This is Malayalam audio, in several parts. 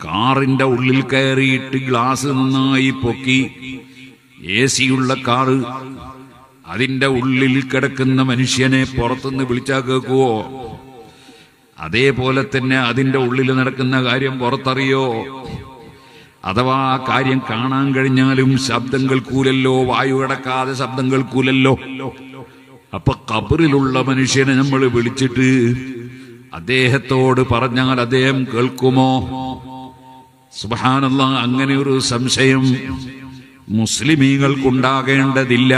കാറിന്റെ ഉള്ളിൽ കയറിയിട്ട് ഗ്ലാസ് നന്നായി പൊക്കി AC-യുള്ള കാറ്, അതിന്റെ ഉള്ളിൽ കിടക്കുന്ന മനുഷ്യനെ പുറത്തുനിന്ന് വിളിച്ചാൽ കേൾക്കുവോ? അതേപോലെ തന്നെ അതിന്റെ ഉള്ളിൽ നടക്കുന്ന കാര്യം പുറത്തറിയോ? അഥവാ ആ കാര്യം കാണാൻ കഴിഞ്ഞാലും ശബ്ദം കേൾക്കൂലല്ലോ, വായു കടക്കാതെ ശബ്ദം കേൾക്കൂലല്ലോ. അപ്പൊ ഖബറിലുള്ള മനുഷ്യനെ നമ്മൾ വിളിച്ചിട്ട് അദ്ദേഹത്തോട് പറഞ്ഞാൽ അദ്ദേഹം കേൾക്കുമോ? സുബ്ഹാനല്ലാഹ്, അങ്ങനെ ഒരു സംശയം മുസ്ലിമീങ്ങൾക്കുണ്ടാകേണ്ടതില്ല.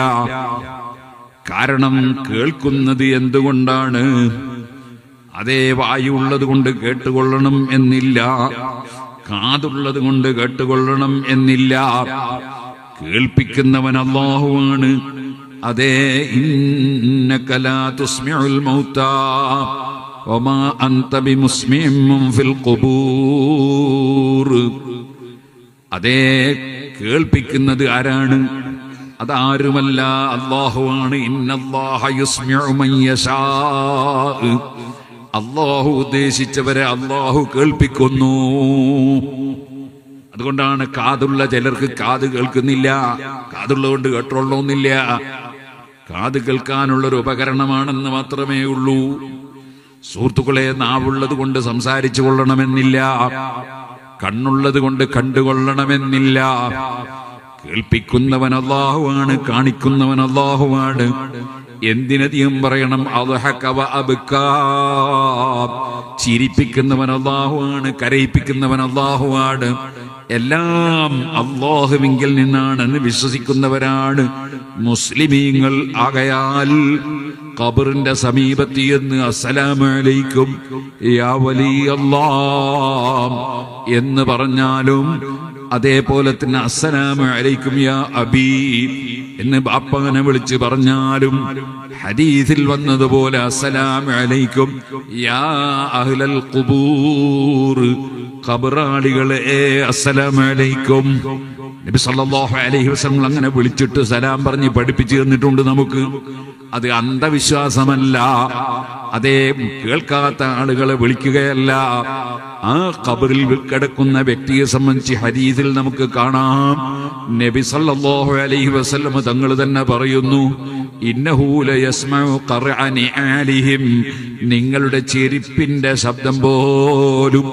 കാരണം കേൾക്കുന്നത് എന്തുകൊണ്ടാണ്? അതേ വായുള്ളത് കൊണ്ട് കേട്ടുകൊള്ളണം എന്നില്ല, കാതുള്ളത് കൊണ്ട് കേട്ടുകൊള്ളണം എന്നില്ല. കേൾപ്പിക്കുന്നവൻ അല്ലാഹുവാണ്. അതേ, ഇന്നക ലാ തുസ്മിഉൽ മൗതാ വമാ അൻത ബിമുസ്മിഇൻ ഫിൽ ഖുബൂർ. അതേ, കേൾപ്പിക്കുന്നത് ആരാണ്? അതാരുമല്ല, അല്ലാഹുവാണ്. ഇന്നല്ലാഹ യുസ്മിഉ മൻ യശാ. അല്ലാഹു ഉദ്ദേശിച്ചവരെ അല്ലാഹു കേൾപ്പിക്കുന്നു. അതുകൊണ്ടാണ് കാതുള്ള ചിലർക്ക് കാത് കേൾക്കുന്നില്ല, കാതുള്ളതുകൊണ്ട് കേട്ടോളണമെന്നില്ല. കാത് കേൾക്കാനുള്ളൊരു ഉപകരണമാണെന്ന് മാത്രമേ ഉള്ളൂ. സുഹൃത്തുക്കളെ, നാവുള്ളത് കൊണ്ട് സംസാരിച്ചു കൊള്ളണമെന്നില്ല, കണ്ണുള്ളത് കൊണ്ട് കണ്ടുകൊള്ളണമെന്നില്ല. കേൾപ്പിക്കുന്നവൻ അല്ലാഹുവാണ്, കാണിക്കുന്നവൻ അല്ലാഹുവാണ്. എന്തിനധികം പറയണം? അദ്ഹക വ അബ്കാ. ചിരിപ്പിക്കുന്നവൻ അല്ലാഹുവാണ്, കരയിപ്പിക്കുന്നവൻ അല്ലാഹുവാണ്. എല്ലാം അല്ലാഹുവിങ്കിൽ നിന്നാണെന്ന് വിശ്വസിക്കുന്നവരാണ് മുസ്ലിമീങ്ങൾ. ആകയാൽ ഖബറിന്റെ സമീപത്ത് എന്ന് അസ്സലാമു അലൈക്കും യാ വലിയല്ലാഹ് എന്ന് പറഞ്ഞാലും, അതേപോലെ തന്നെ അസ്സലാമു അലൈക്കും യാ അബീ എന്ന് ബാപ്പാനെ വിളിച്ച് പറഞ്ഞാലും, ഹദീസിൽ വന്നതുപോലെ അസ്സലാമു അലൈക്കും യാ അഹ്ലൽ ഖുബൂർ, ഖബറാളികളെ അസ്സലാമു അലൈക്കും. നബി സല്ലല്ലാഹു അലൈഹി വസല്ലം അങ്ങനെ വിളിച്ചിട്ട് സലാം പറഞ്ഞ് പഠിപ്പിച്ചു തന്നിട്ടുണ്ട് നമുക്ക്. അത് അന്ധവിശ്വാസമല്ല. അതേ, കേൾക്കാത്ത ആളുകളെ വിളിക്കുകയല്ല. ആ ഖബറിൽ കിടക്കുന്ന വ്യക്തിയെ സംബന്ധിച്ച് ഹദീസിൽ നമുക്ക് കാണാം, നബി സല്ലല്ലാഹു അലൈഹി വസല്ലം തങ്ങൾ തന്നെ പറയുന്നു, ഇന്നഹു ലയസ്മഉ ഖർഅ നിആലിഹിം. നിങ്ങളുടെ ചെരുപ്പിന്റെ ശബ്ദം പോലും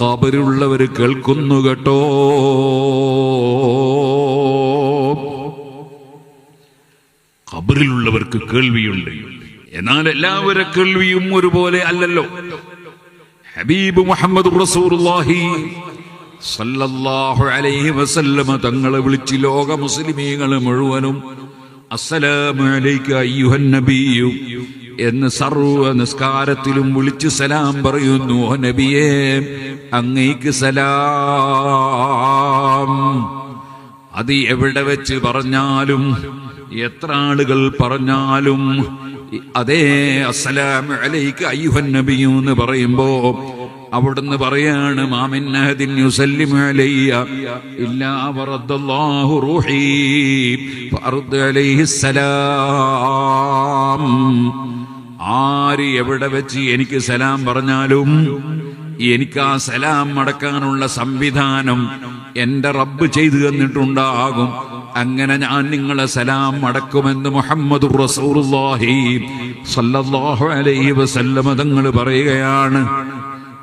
ഖബറിലുള്ളവർ കേൾക്കുന്നു കേട്ടോ. ഖബറിലുള്ളവർക്ക് കേൾവിയുണ്ട്. എന്നാൽ എല്ലാവരുടെ കേൾവിയും ഒരുപോലെ അല്ലല്ലോ. ഹബീബ് മുഹമ്മദ് റസൂലുള്ളാഹി സല്ലല്ലാഹു അലൈഹി വസല്ലം തങ്ങളെ വിളിച്ച് ലോക മുസ്ലിമീങ്ങൾ മുഴുവനും അസ്സലാമു അലൈക അയ്യുഹൻ നബിയ്യു എന്ന് സർവ്വ നിസ്കാരത്തിലും വിളിച്ച് സലാം പറയുന്നു. ഓ നബിയേ, അങ്ങേക്ക് സലാം. അത് എവിടെ വെച്ച് പറഞ്ഞാലും, എത്ര ആളുകൾ പറഞ്ഞാലും, അതേ അസ്സലാമു അലൈക അയ്യുഹൻ നബിയ്യു എന്ന് പറയുമ്പോ അവിടുന്ന് പറയാണ്, മാമിൻ അഹദിൻ യുസല്ലിമു അലയ്യ ഇല്ലാ വറദ്ദല്ലാഹു റൂഹി ഫഅർദ് അലൈഹിസ്സലാം. ആര് എവിടെ വെച്ച് എനിക്ക് സലാം പറഞ്ഞാലും എനിക്ക് ആ സലാം അടക്കാനുള്ള സംവിധാനം എന്റെ റബ്ബ് ചെയ്തു തന്നിട്ടുണ്ടാകും. അങ്ങനെ ഞാൻ നിങ്ങളെ സലാം അടക്കുമെന്ന് മുഹമ്മദുർ റസൂലുള്ളാഹി സല്ലല്ലാഹു അലൈഹി വസല്ലം തങ്ങൾ പറയുകയാണ്.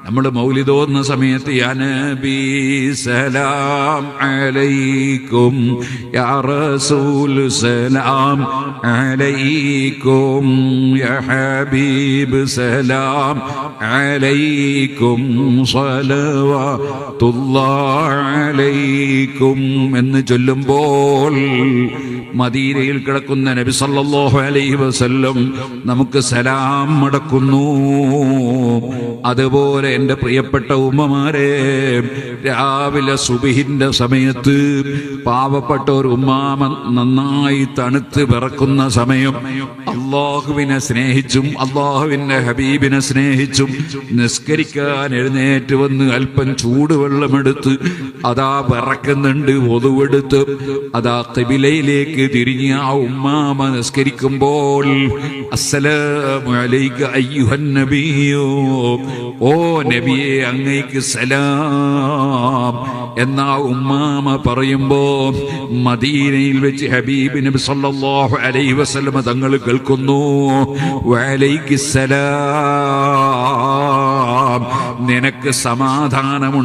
നമ്മൾ മൗലിദ് ഓതുന്ന സമയത്ത് യാ നബി സലാം അലൈക്കും, യാ റസൂൽ സലാം അലൈക്കും, യാ ഹബീബ് സലാം അലൈക്കും, സ്വലവാത്തുല്ലാഹി അലൈക്കും എന്ന് ചൊല്ലുമ്പോൾ മദീനയിൽ കിടക്കുന്ന നബി സല്ലല്ലാഹു അലൈഹി വസല്ലം നമുക്ക് സലാം അടക്കുന്നു. അതുപോലെ എന്റെ പ്രിയപ്പെട്ട ഉമ്മമാരെ, രാവിലെ സുബഹിന്റെ സമയത്ത് പാവപ്പെട്ട ഒരു ഉമ്മാമ നന്നായി തണുത്ത് വിറക്കുന്ന സമയം അള്ളാഹുവിനെ സ്നേഹിച്ചും അള്ളാഹുവിന്റെ ഹബീബിനെ സ്നേഹിച്ചും നിസ്കരിക്കാൻ എഴുന്നേറ്റ് വന്ന് അല്പം ചൂടുവെള്ളമെടുത്ത് അതാ വിറക്കുന്നുണ്ട്, ഒതുവെടുത്ത് അതാ ഖിബിലയിലേക്ക് തിരിഞ്ഞ് ആ ഉമ്മാമ നിസ്കരിക്കുമ്പോൾ അസ്സലാമു അലൈക അയ്യുഹൻ നബിയ്യു, ഓ നബിയെ അങ്ങേക്ക് സലാം. എന്നാ ഉമ്മാമ പറയുമ്പോ മദീനയിൽ വെച്ച് ഹബീബ് നബി സല്ലല്ലാഹു അലൈഹി വസല്ലം തങ്ങൾ കേൾക്കുന്നു, വഅലൈഹിസ്സലാം, നിനക്ക് സമാധാനമുണ്ടാകട്ടെ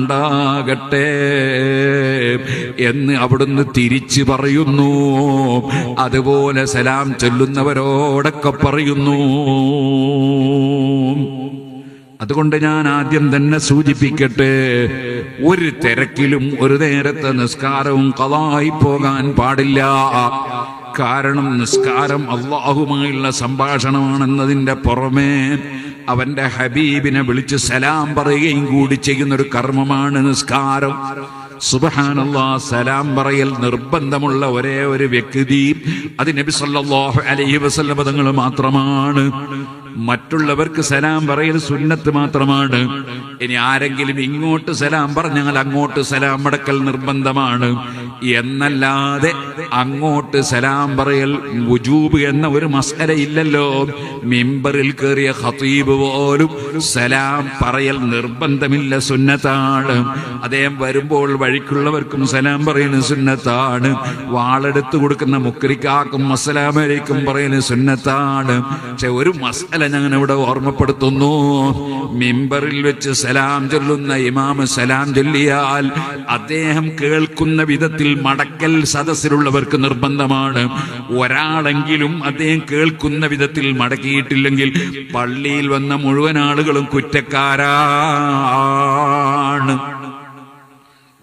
എന്ന് അവിടുന്ന് തിരിച്ചു പറയുന്നു. അതുപോലെ സലാം ചൊല്ലുന്നവരോടൊക്കെ പറയുന്നു. അതുകൊണ്ട് ഞാൻ ആദ്യം തന്നെ സൂചിപ്പിക്കട്ടെ, ഒരു തിരക്കിലും ഒരു നേരത്തെ നിസ്കാരവും ഖളായി പോകാൻ പാടില്ല. കാരണം നിസ്കാരം അല്ലാഹുമായുള്ള സംഭാഷണമാണെന്നതിന്റെ പുറമെ അവന്റെ ഹബീബിനെ വിളിച്ച് സലാം പറയുകയും കൂടി ചെയ്യുന്നൊരു കർമ്മമാണ് നിസ്കാരം. സുബ്ഹാനല്ലാഹ്, സലാം പറയൽ നിർബന്ധമുള്ള ഒരേ ഒരു വ്യക്തി അത് നബി സല്ലല്ലാഹു അലൈഹി വസല്ലം തങ്ങൾ മാത്രമാണ്. മറ്റുള്ളവർക്ക് സലാം പറയൽ സുന്നത്ത് മാത്രമാണ്. ഇനി ആരെങ്കിലും ഇങ്ങോട്ട് സലാം പറഞ്ഞാൽ അങ്ങോട്ട് സലാം മടക്കൽ നിർബന്ധമാണ്. എന്നല്ലാതെ അങ്ങോട്ട് സലാം പറയൽ വുജൂബ് എന്ന ഒരു മസ്അല ഇല്ലല്ലോ. മിമ്പറിൽ കയറിയ ഖതീബ് പോലും സലാം പറയൽ നിർബന്ധമില്ല, സുന്നത്താണ്. അദ്ദേഹം വരുമ്പോൾ വഴിക്കുള്ളവർക്കും സലാം പറയുന്നത് സുന്നത്താണ്. വാളെടുത്ത് കൊടുക്കുന്ന മുക്രിക്കാക്കും അസ്സലാമു അലൈക്കും പറയുന്നത് സുന്നത്താണ്. പക്ഷെ ഒരു മസ്അല ഞാൻ ഇവിടെ ഓർമ്മപ്പെടുത്തുന്നു. മിമ്പറിൽ വെച്ച് സലാം ചൊല്ലുന്ന ഇമാമ് സലാം ചൊല്ലിയാൽ അദ്ദേഹം കേൾക്കുന്ന വിധത്തിൽ മടക്കൽ സദസ്സിലുള്ളവർക്ക് നിർബന്ധമാണ്. ഒരാളെങ്കിലും അദ്ദേഹം കേൾക്കുന്ന വിധത്തിൽ മടക്കിയിട്ടില്ലെങ്കിൽ പള്ളിയിൽ വന്ന മുഴുവൻ ആളുകളും കുറ്റക്കാരാണ്.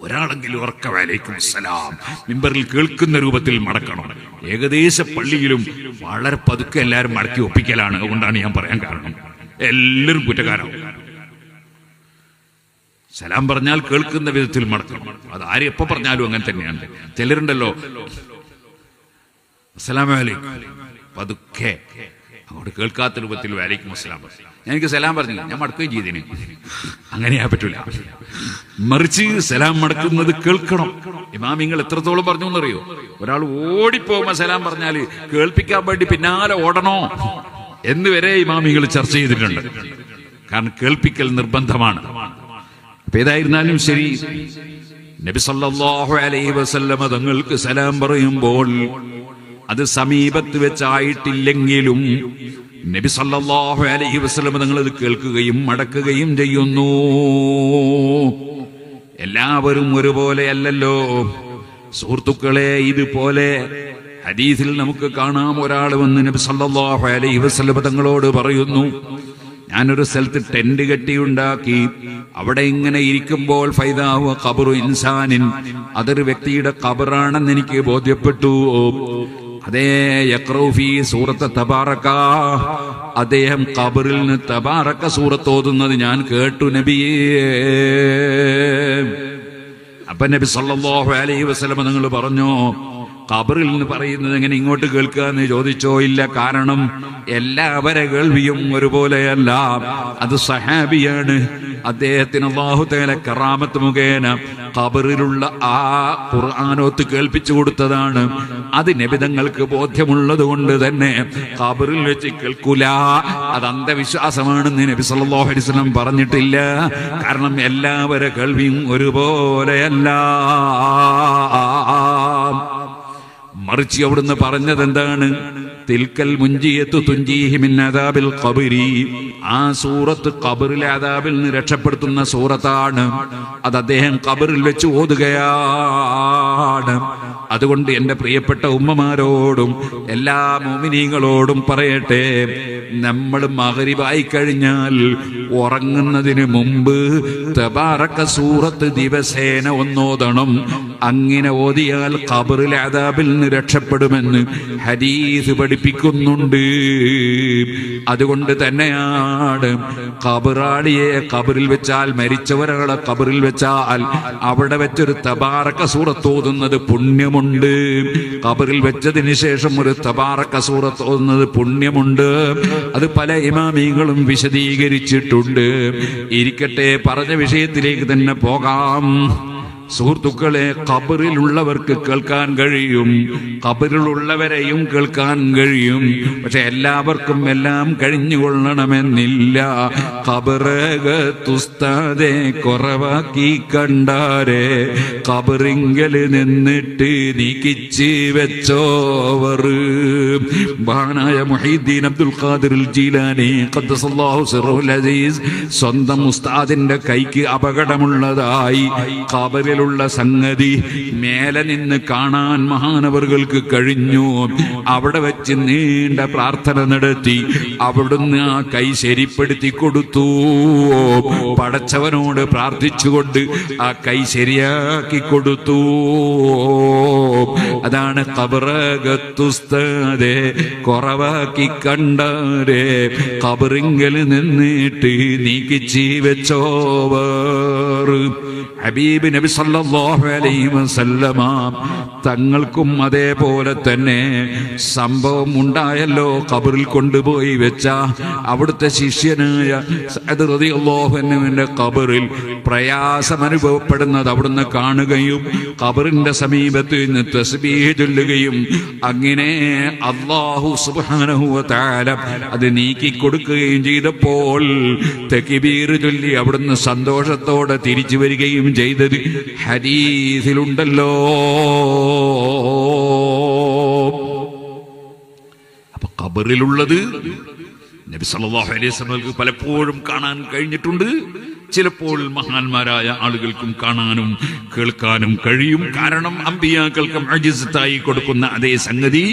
ഒരാളെങ്കിലും ഉറക്ക വഅലൈക്കും സലാം മിമ്പറിൽ കേൾക്കുന്ന രൂപത്തിൽ മടക്കണം. ഏകദേശ പള്ളിയിലും വളരെ പതുക്കെ എല്ലാവരും മടക്കി ഒപ്പിക്കലാണ്. അതുകൊണ്ടാണ് ഞാൻ പറയാൻ കാരണം, എല്ലാവരും കുറ്റക്കാരാവും. സലാം പറഞ്ഞാൽ കേൾക്കുന്ന വിധത്തിൽ മടക്കണം. അത് ആര് എപ്പോ പറഞ്ഞാലും അങ്ങനെ തന്നെയാണ്. ചിലരുണ്ടല്ലോ അസ്സലാമു അലൈക്കും പതുക്കെ അങ്ങോട്ട് കേൾക്കാത്ത രൂപത്തിൽ വഅലൈക്കും അസ്സലാം. എനിക്ക് സലാം പറഞ്ഞില്ല, ഞാൻ മടക്കുകയും ചെയ്തിന്. അങ്ങനെയാ പറ്റൂല. മറിച്ച് സലാം മടക്കുന്നത് കേൾക്കണം. ഇമാമിങ്ങൾ എത്രത്തോളം പറഞ്ഞു എന്നറിയോ? ഒരാൾ ഓടിപ്പോകുമ്പോ സലാം പറഞ്ഞാല് കേൾപ്പിക്കാൻ വേണ്ടി പിന്നാലെ ഓടണോ എന്ന് വരെ ഇമാമികൾ ചർച്ച ചെയ്തിട്ടുണ്ട്. കാരണം കേൾപ്പിക്കൽ നിർബന്ധമാണ്. അപ്പൊ ഏതായിരുന്നാലും ശരി, നബി സല്ലല്ലാഹു അലൈഹി വസല്ലം തങ്ങൾക്ക് സലാം പറയുമ്പോൾ അത് സമീപത്ത് വെച്ചായിട്ടില്ലെങ്കിലും നബി സല്ലല്ലാഹു അലൈഹി വസല്ലം തങ്ങൾ അത് കേൾക്കുകയും മടക്കുകയും ചെയ്യുന്നു. എല്ലാവരും ഒരുപോലെയല്ലല്ലോ സുഹൃത്തുക്കളെ. ഇതുപോലെ ഹദീസിൽ നമുക്ക് കാണാം, ഒരാൾ വന്ന് നബി സല്ലല്ലാഹു അലൈഹി വസല്ലം തങ്ങളോട് പറയുന്നു, ഞാനൊരു സ്ഥലത്ത് ടെന്റ് കെട്ടിയുണ്ടാക്കി, അവിടെ ഇങ്ങനെ ഇരിക്കുമ്പോൾ ഫൈദാഹു ഖബറു ഇൻസാനിൻ, അതൊരു വ്യക്തിയുടെ ഖബറാണെന്ന് എനിക്ക് ബോധ്യപ്പെട്ടു. അതേ യഖ്റഉ ഫീ സൂറത്ത് തബാറക, അദ്ദേഹം ഖബറിൽ നിന്ന് തബാറക സൂറത്ത് ഓതുന്നത് ഞാൻ കേട്ടു നബിയേ. അപ്പൊ നബി സല്ലല്ലാഹു അലൈഹി വസല്ലം നിങ്ങൾ പറഞ്ഞു, ഖബറിൽ നിന്ന് പറയുന്നത് എങ്ങനെ ഇങ്ങോട്ട് കേൾക്കുക എന്ന് ചോദിച്ചോ? ഇല്ല, കാരണം എല്ലാവരെ കേൾവിയും ഒരുപോലെയല്ല. അത് സഹാബിയാണ്, അദ്ദേഹത്തിന് അല്ലാഹു തആല കറാമത്ത് മുഖേന ഖബറിലുള്ള ആ ഖുർആനോത്ത് കേൾപ്പിച്ചു കൊടുത്തതാണ്. അത് നബിതങ്ങൾക്ക് ബോധ്യമുള്ളത് കൊണ്ട് തന്നെ ഖബറിൽ വെച്ച് കേൾക്കൂല, അത് അന്ധവിശ്വാസമാണെന്ന് നബി സല്ലല്ലാഹു അലൈഹി വസല്ലം പറഞ്ഞിട്ടില്ല. കാരണം എല്ലാവരെ കേൾവിയും ഒരുപോലെയല്ല. മറിച്ച് അവിടുന്ന് പറഞ്ഞത് എന്താണ്? തിൽക്കൽ മുൻജിയത്തു തുൻജീഹി മിൻ അദാബിൽ ഖബരി, ആ സൂറത്ത് ഖബറിലെ അദാബിൽ നിന്ന് രക്ഷപ്പെടുത്തുന്ന സൂറത്താണ്. അത് അദ്ദേഹം ഖബറിൽ വെച്ച് ഓതുകയാണ്. അതുകൊണ്ട് എന്റെ പ്രിയപ്പെട്ട ഉമ്മമാരോടും എല്ലാ മുഅ്മിനീങ്ങളോടും പറയട്ടെ, നമ്മൾ മഗ്രിബായി കഴിഞ്ഞാൽ ഉറങ്ങുന്നതിന് മുമ്പ് തബാറക സൂറത്ത് ദിവസേന ഒന്നോതണം. അങ്ങനെ ഓതിയാൽ ഖബറിലെ അദാബിൽ നിന്ന് രക്ഷപ്പെടുമെന്ന് ഹദീസ് പഠിപ്പിക്കുന്നുണ്ട്. അതുകൊണ്ട് തന്നെയാണ് ഖബറാളിയെ ഖബറിൽ വെച്ചാൽ, മരിച്ച ഒരാളെ ഖബറിൽ വെച്ചാൽ അവിടെ വെച്ചൊരു തബാറക സൂറത്ത് ഓതുന്നത് പുണ്യമുണ്ട്. ഖബറിൽ വെച്ചതിന് ശേഷം ഒരു തബാറക സൂറത്ത് ഓതുന്നത് പുണ്യമുണ്ട്. അത് പല ഇമാമികളും വിശദീകരിച്ചിട്ടുണ്ട്. ഇരിക്കട്ടെ, പറഞ്ഞ വിഷയത്തിലേക്ക് തന്നെ പോകാം. സുഹൃത്തുക്കളെ, ഖബറിലുള്ളവർക്ക് കേൾക്കാൻ കഴിയും, ഖബറിലുള്ളവരെയും കേൾക്കാൻ കഴിയും. പക്ഷെ എല്ലാവർക്കും എല്ലാം കഴിഞ്ഞുകൊള്ളണമെന്നില്ല. ഖബറകത്തുസ്താദെ കുറവാക്കി കണ്ടാരെ, ഖബറിങ്കൽ നിന്നിട്ട് നീക്കിച്ച് വെച്ചോവർ. മഹാനായ മുഹീദ്ദീൻ അബ്ദുൽ ഖാദിർ ജീലാനി ഖദ്ദസല്ലാഹു സിർറുൽ അസീസ് സ്വന്തം ഉസ്താദിന്റെ കൈക്ക് അപകടമുള്ളതായി ഖബറിലുള്ള സംഗതി മേലെ നിന്ന് കാണാൻ മഹാനവറുകൾക്ക് കഴിഞ്ഞു. അവിടെ വെച്ച് നീണ്ട പ്രാർത്ഥന നടത്തി അവിടുന്ന് ആ കൈ ശരിപ്പെടുത്തി കൊടുത്തു. പടച്ചവനോട് പ്രാർത്ഥിച്ചുകൊണ്ട് ആ കൈ ശരിയാക്കി കൊടുത്തു. അതാണ് ഖബറകത്തുസ്താദെ കുറവാക്കി കണ്ടാരെ, ഖബറിങ്കൽ നിന്നിട്ട് നീക്കിച്ചി വെച്ചോവർ. ഹബീബ് നബി സല്ലല്ലാഹു അലൈഹി വസല്ലമ തങ്ങൾക്കും അതേപോലെ തന്നെ സംഭവം ഉണ്ടായല്ലോ. ഖബറിൽ കൊണ്ടുപോയി വെച്ച അവിടുത്തെ ശിഷ്യനായ സഅദ് റളിയല്ലാഹു അൻഹുവിന്റെ ഖബറിൽ പ്രയാസം അനുഭവപ്പെടുന്നത് അവിടുന്ന് കാണുകയും ഖബറിന്റെ സമീപത്ത് നിന്ന് തസ്ബീഹ് ചൊല്ലുകയും അങ്ങനെ അല്ലാഹു സുബ്ഹാനഹു വ തആല അത് നീക്കി കൊടുക്കുകയും ചെയ്തപ്പോൾ തക്ബീർ ചൊല്ലി അവിടുന്ന് സന്തോഷത്തോടെ തിരിച്ചു വരികയും ചെയ്തത് ഹദീസിലുണ്ടല്ലോ. അപ്പൊ ഖബറിലുള്ളത് നബി സല്ലല്ലാഹു അലൈഹി വസല്ലം പലപ്പോഴും കാണാൻ കഴിഞ്ഞിട്ടുണ്ട്. ചിലപ്പോൾ മഹാന്മാരായ ആളുകൾക്കും കാണാനും കേൾക്കാനും കഴിയും. കാരണം അമ്പിയാക്കൾക്ക് മുഅ്ജിസത്തായി കൊടുക്കുന്ന അതേ സംഗതി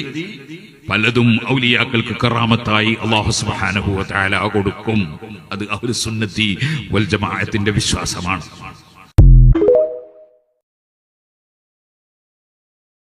പലതും ഔലിയാക്കൾക്ക് കറാമത്തായി അല്ലാഹു സുബ്ഹാനഹു വ തആല കൊടുക്കും. അത് അഹ്ലുസുന്നത്തി വൽ ജമാഅത്തിന്റെ വിശ്വാസമാണ്.